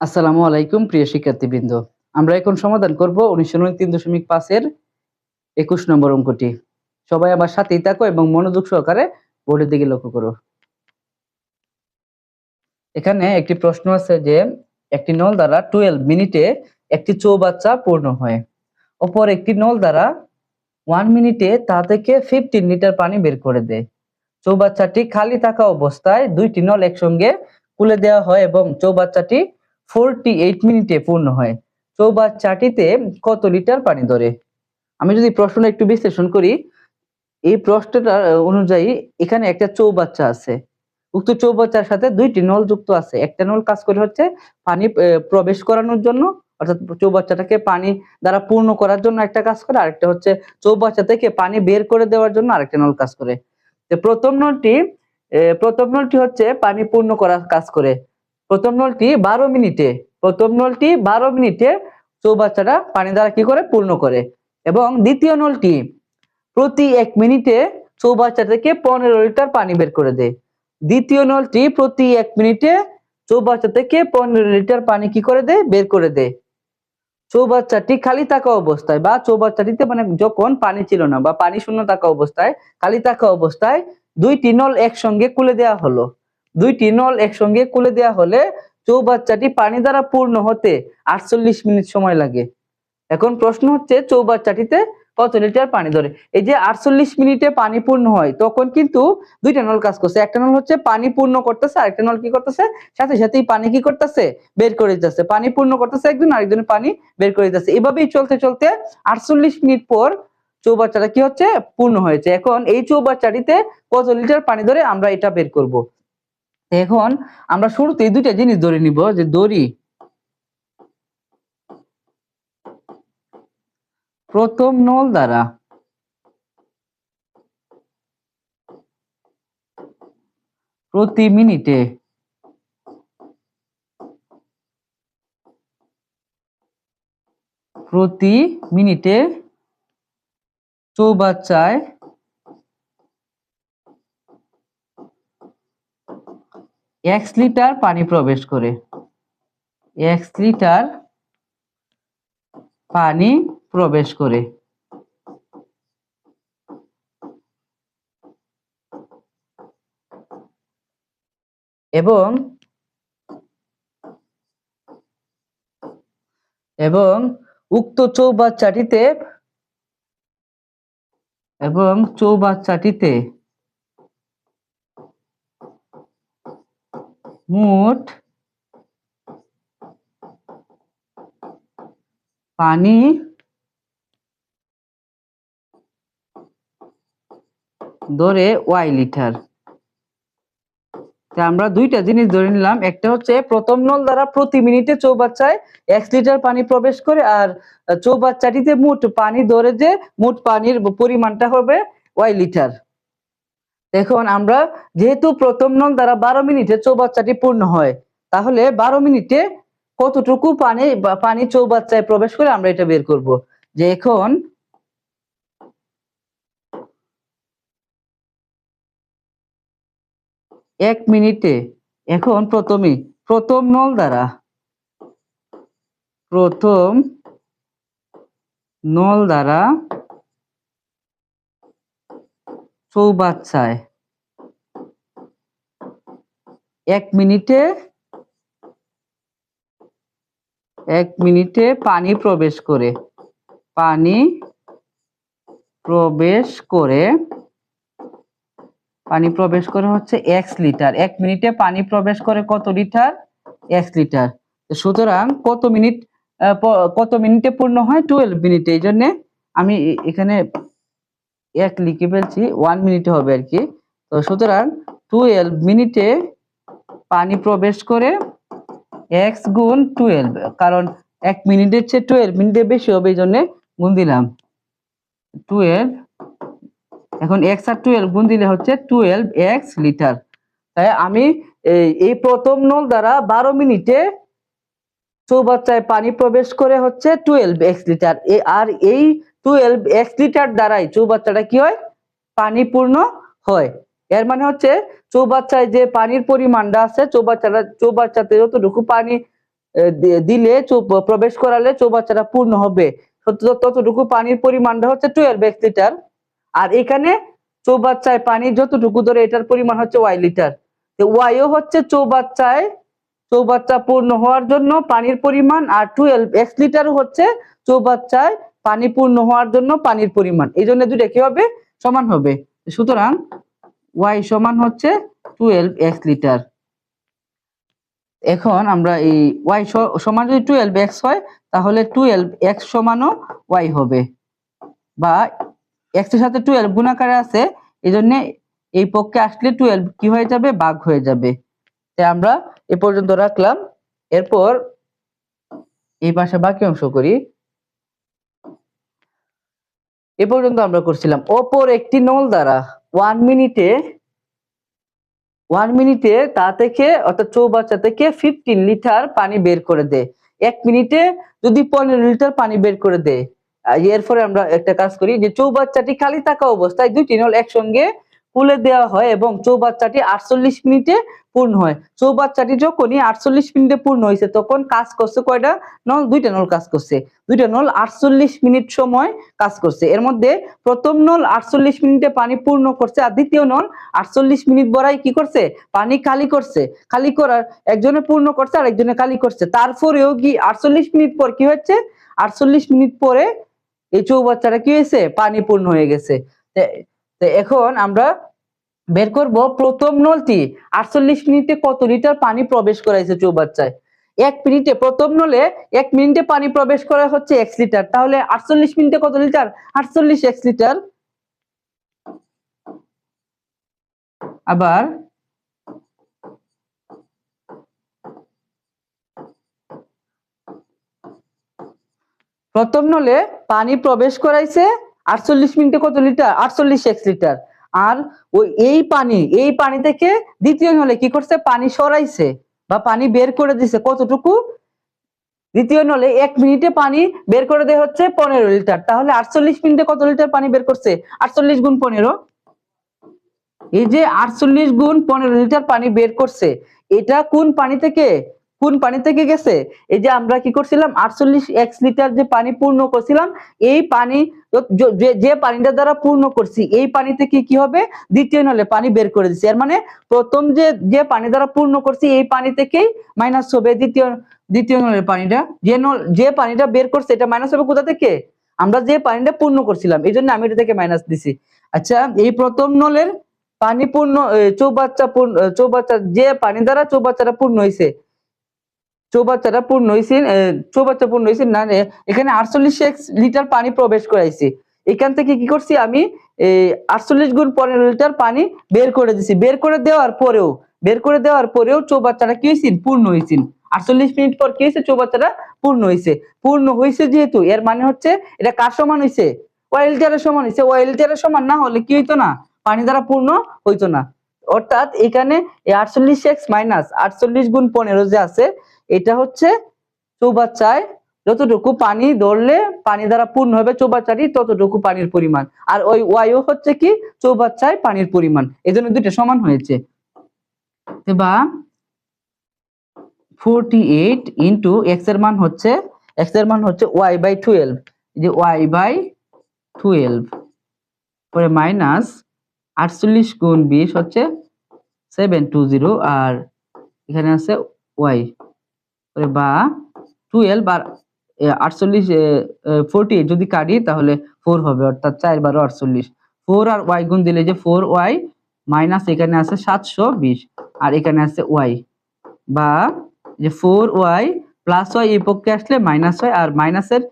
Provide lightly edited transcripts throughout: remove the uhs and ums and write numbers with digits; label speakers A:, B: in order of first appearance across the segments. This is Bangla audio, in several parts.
A: আসসালামু আলাইকুম প্রিয় শিক্ষার্থীবৃন্দ। আমরা এখন সমাধান করব 1993.5 এর 21 নম্বর অঙ্কটি। সবাই আমার সাথেই থাকো এবং মনোযোগ সহকারে বোর্ডের দিকে লক্ষ্য করো। এখানে একটি প্রশ্ন আছে যে একটি নল দ্বারা 12 মিনিটে একটি চৌবাচ্চা পূর্ণ হয়। অপর একটি নল দ্বারা 1 মিনিটে তা থেকে 15 লিটার পানি বের করে দেয়। চৌবাচ্চাটি খালি থাকা অবস্থায় দুইটি নল একসঙ্গে খুলে দেওয়া হয় এবং চৌবাচ্চাটি 48 মিনিটে পূর্ণ হয়। চৌবাচ্চাটিতে কত লিটার পানি ধরে? আমি যদি প্রশ্নটা একটু বিশ্লেষণ করি, এই প্রশ্নটা অনুযায়ী এখানে একটা চৌবাচ্চা আছে। উক্ত চৌবাচ্চার সাথে দুইটি নল যুক্ত আছে। একটা নল কাজ করে হচ্ছে পানি প্রবেশ করানোর জন্য, অর্থাৎ চৌবাচ্চাটাকে পানি দ্বারা পূর্ণ করার জন্য একটা কাজ করে, আরেকটা হচ্ছে চৌবাচ্চা থেকে পানি বের করে দেওয়ার জন্য আরেকটা নল কাজ করে। তো প্রথম নলটি হচ্ছে পানি পূর্ণ করার কাজ করে। প্রথম নলটি 12 মিনিটে চৌবাচ্চাটা পানি দ্বারা কি করে পূর্ণ করে, এবং দ্বিতীয় নলটি প্রতি 1 মিনিটে চৌবাচ্চা থেকে 15 লিটার পানি বের করে দেয়। দ্বিতীয় নলটি প্রতি 1 মিনিটে চৌবাচ্চা থেকে 15 লিটার পানি কি করে দেয়? বের করে দেয়। চৌবাচ্চাটি খালি থাকা অবস্থায় বা চৌবাচ্চাটিতে মানে যখন পানি ছিল না বা পানি শূন্য থাকা অবস্থায়, খালি থাকা অবস্থায় দুইটি নল একসঙ্গে খুলে দেওয়া হলো। দুইটি নল একসঙ্গে খুলে দেওয়া হলে চৌবাচ্চাটি পানি দ্বারা পূর্ণ হতে 48 মিনিট সময় লাগে। এখন প্রশ্ন হচ্ছে চৌবাচ্চাটিতে কত লিটার পানি ধরে। এই যে 48 মিনিটে পানি পূর্ণ হয়, তখন কিন্তু দুইটা নল কাজ করছে। একটা নল হচ্ছে পানি পূর্ণ করতেছে, আরেকটা নল কি করতেছে? সাথে সাথেই পানি কি করতেছে? বের করে দিতেছে। পানি পূর্ণ করতেছে একজন, আরেকজন পানি বের করে দিতেছে। এভাবেই চলতে চলতে 48 মিনিট পর চৌবাচ্চাটা কি হচ্ছে? পূর্ণ হয়েছে। এখন এই চৌবাচ্চাটিতে কত লিটার পানি ধরে আমরা এটা বের করব। এখন আমরা শুরুতেই দুইটা জিনিস ধরে নিব, যে দড়ি প্রথম নল দ্বারা প্রতি মিনিটে চৌবাচ্চায় 1 লিটার পানি প্রবেশ করে। 1 লিটার পানি প্রবেশ করে। এবং উক্ত চৌবাচ্চাটিতে মোট পানি ধরে y লিটার। আমরা দুইটা জিনিস ধরে নিলাম, একটা হচ্ছে প্রথম নল দ্বারা প্রতি মিনিটে চৌবাচ্চায় 1 লিটার পানি প্রবেশ করে, আর চৌবাচ্চাটিতে মোট পানি ধরে যে মোট পানির পরিমাণটা হবে y লিটার। এখন আমরা যেহেতু প্রথম নল দ্বারা 12 মিনিটে চৌবাচ্চাটি পূর্ণ হয়, তাহলে 12 মিনিটে কতটুকু পানি চৌবাচ্চায় প্রবেশ করে আমরা এটা বের করব। যে এখন এক মিনিটে, এখন প্রথম নল দ্বারা চৌবাচ্চায় 1 মিনিটে পানি প্রবেশ করে হচ্ছে 1 লিটার। 1 মিনিটে পানি প্রবেশ করে কত লিটার? 1 লিটার। সুতরাং কত মিনিটে পূর্ণ হয়? 12 মিনিটে। এই জন্য আমি এখানে 1 লিখে ফেলছি, 1 মিনিটে হবে আর কি। তো সুতরাং 12 মিনিটে পানি প্রবেশ করে x গুণ 12, কারণ 1 মিনিটের চেয়ে 12 মিনিটে বেশি হবে, এই জন্য গুণ দিলাম 12। এখন x আর 12 গুণ দিলে হচ্ছে 12x লিটার। তাই আমি এই প্রথম নল দ্বারা 12 মিনিটে চৌবাচ্চায় পানি প্রবেশ করে হচ্ছে 12x লিটার, আর এই 12x লিটার দ্বারাই চৌবাচ্চাটা কি হয়? পানি পূর্ণ হয়। এর মানে হচ্ছে চৌবাচ্চায় যে পানির পরিমাণটা আছে, চৌবাচ্চাতে যতটুকু পানি দিলে প্রবেশ করালে চৌবাচ্চাটা পূর্ণ হবে, ততটুকু পানির পরিমাণটা হচ্ছে 12x লিটার। আর এখানে চৌবাচ্চায় পানি যতটুকু ধরে এটার পরিমাণ হচ্ছে y লিটার। তো yও হচ্ছে চৌবাচ্চা পূর্ণ হওয়ার জন্য পানির পরিমাণ, আর 12x লিটার হচ্ছে চৌবাচ্চায় পানি পূর্ণ হওয়ার জন্য পানির পরিমাণ। এই জন্য দুটো কি হবে? সমান হবে। সুতরাং y সমান হচ্ছে 12x লিটার। এখন আমরা এই y সমান যদি 12x হয় তাহলে 12x সমানও y হবে, বা x এর সাথে 12 গুণাকারে আছে, এই জন্য এই পক্ষে আসলে 12 কি হয়ে যাবে? ভাগ হয়ে যাবে। তাই আমরা এ পর্যন্ত রাখলাম। এরপর এই পাশে বাকি অংশ করি। এ পর্যন্ত আমরা করছিলাম অপর একটি নল দ্বারা 1 মিনিটে তা থেকে অর্থাৎ চৌবাচ্চা থেকে 15 লিটার পানি বের করে দেয়। 1 মিনিটে যদি 15 লিটার পানি বের করে দেয়। এরপরে আমরা একটা কাজ করি, যে চৌবাচ্চাটি খালি থাকা অবস্থায় দুইটি নল একসঙ্গে খুলে দেওয়া হয় এবং চৌবাচ্চাটি 48 মিনিটে পূর্ণ হয়। চৌবাচ্চাটি যখনই 48 মিনিটে পূর্ণ হয়েছে তখন কাজ করছে কয়টা নল? দুইটা নল কাজ করছে। দুইটা নল 48 মিনিট সময় কাজ করছে। এর মধ্যে প্রথম নল 48 মিনিটে পানি পূর্ণ করছে, আর দ্বিতীয় নল 48 মিনিট বড়াই কি করছে? পানি খালি করছে। খালি করার একজনে পূর্ণ করছে আর একজনে খালি করছে। তারপরেও কি 48 মিনিট পর কি হচ্ছে? 48 মিনিট পরে এই চৌবাচ্চাটা কি হয়েছে? পানি পূর্ণ হয়ে গেছে। এখন আমরা বের করব প্রথম নলটি 48 মিনিটে কত লিটার পানি প্রবেশ করাইছে চৌবাচ্চায়। 1 মিনিটে প্রথম নলে 1 মিনিটে পানি প্রবেশ করা হচ্ছে x লিটার, তাহলে 48 মিনিটে কত লিটার? 48x litre. আবার প্রথম নলে পানি প্রবেশ করাইছে 48 মিনিটে কত লিটার? 48x litre. আর ওই এই পানি থেকে দ্বিতীয় নলে কি করছে? পানি সরাইছে বা পানি বের করে দিছে কতটুকু? দ্বিতীয় নলে 1 মিনিটে পানি বের করে দেয় হচ্ছে 15 লিটার, তাহলে 48 মিনিটে কত লিটার পানি বের করছে? 48 গুণ 15। এই যে 48 গুণ 15 লিটার পানি বের করছে, এটা কোন পানি থেকে গেছে? এই যে আমরা কি করছিলাম, 48x লিটার যে পানি পূর্ণ করছিলাম, এই পানি যে পানিটা দ্বারা পূর্ণ করছি এই পানি থেকে কি হবে? দ্বিতীয় নলে পানি বের করে দিচ্ছি। এর মানে প্রথম যে পানি দ্বারা পূর্ণ করছি এই পানি থেকেই মাইনাস হবে দ্বিতীয় নলের পানিটা। যে পানিটা বের করছে এটা মাইনাস হবে কোথা থেকে? আমরা যে পানিটা পূর্ণ করছিলাম, এই জন্য আমি এটা থেকে মাইনাস দিছি। আচ্ছা, এই প্রথম নলের পানি পূর্ণ চৌবাচ্চা যে পানি দ্বারা চৌবাচ্চাটা পূর্ণ হয়েছে না, এখানে 48 লিটার পানি প্রবেশ করাইছি। এখান থেকে কি করছি আমি? 48 গুণ 15 লিটার পানি বের করে দিছি। বের করে দেওয়ার পরেও চৌবাচ্চাটা কি হয়েছে? পূর্ণ হয়েছে। 48 মিনিট পর কি হয়েছে? চৌবাচ্চাটা পূর্ণ হয়েছে যেহেতু, এর মানে হচ্ছে এটা কার সমান হয়েছে? ওয়াই লিটারের সমান হয়েছে। ওয়াই লিটারের সমান না হলে কি হইতো না? পানি দ্বারা পূর্ণ হইতো না। অর্থাৎ এখানে 48x মাইনাস 48 গুণ 15 যে আছে, এটা হচ্ছে চৌবাচ্চায় যতটুকু পানি ধরলে পানি দ্বারা পূর্ণ হবে চৌবাচ্চাটি ততটুকু পানির পরিমাণ, আর ওই ওয়াইও হচ্ছে কি? চৌবাচ্চায় পানির পরিমাণ। এই জন্য দুইটা সমান হয়েছে। বা 48 ইন্টু x এর মান হচ্ছে y/12, যে y/12 পরে মাইনাস 48 গুণ 20 হচ্ছে 720, আর এখানে আছে y পরে বা 12 আর 48 48 যদি কাটি তাহলে 4 হবে, অর্থাৎ 4/12 48। 4 আর y গুণ দিলে যে 4y মাইনাস এখানে আছে 720 আর এখানে আছে y, বা যে 4y প্লাস y এই পক্ষে আসলে মাইনাস হয়, আর মাইনাসের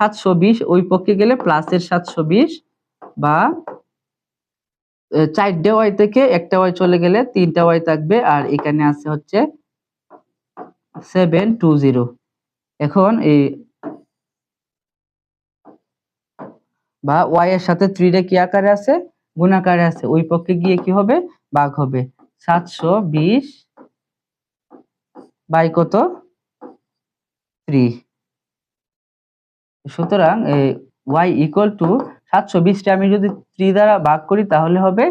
A: 720 ওই পক্ষে গেলে প্লাসের 720, বা 4টে y থেকে একটা y চলে গেলে 3টা y থাকবে, আর এখানে আছে হচ্ছে 720। এখন এই বা y এর সাথে 3টা কি আকারে আছে? গুণ আকারে আছে। ওই পক্ষে গিয়ে কি হবে? ভাগ হবে। 720 বাই কত? 3। সুতরাং y ইকুয়াল টু 720 টা আমি যদি 3 দ্বারা ভাগ করি তাহলে হবে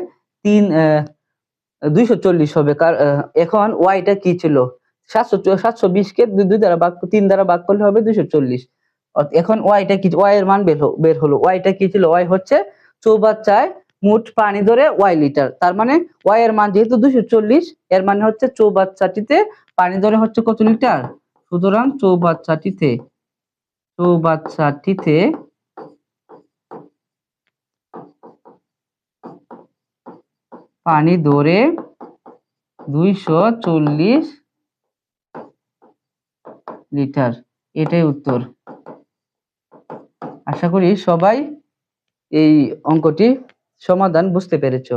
A: 240 হবে। এখন y টা কি ছিল? 720 কে 3 দ্বারা ভাগ করলে হবে 240। এখন ওয়াইটা কি, ওয়াই এর মান বের হলো। ওয়াইটা কি ছিল? ওয়াই হচ্ছে চৌবাচ্চায় মোট পানি ধরে ওয়াই লিটার। তার মানে ওয়াই এর মান যেহেতু 240, এর মানে হচ্ছে চৌবাচ্চাটিতে পানি ধরে হচ্ছে কত লিটার। সুতরাং চৌবাচ্চাটিতে পানি ধরে 240 লিটার। এটাই উত্তর। আশা করি সবাই এই অঙ্কটি সমাধান বুঝতে পেরেছো।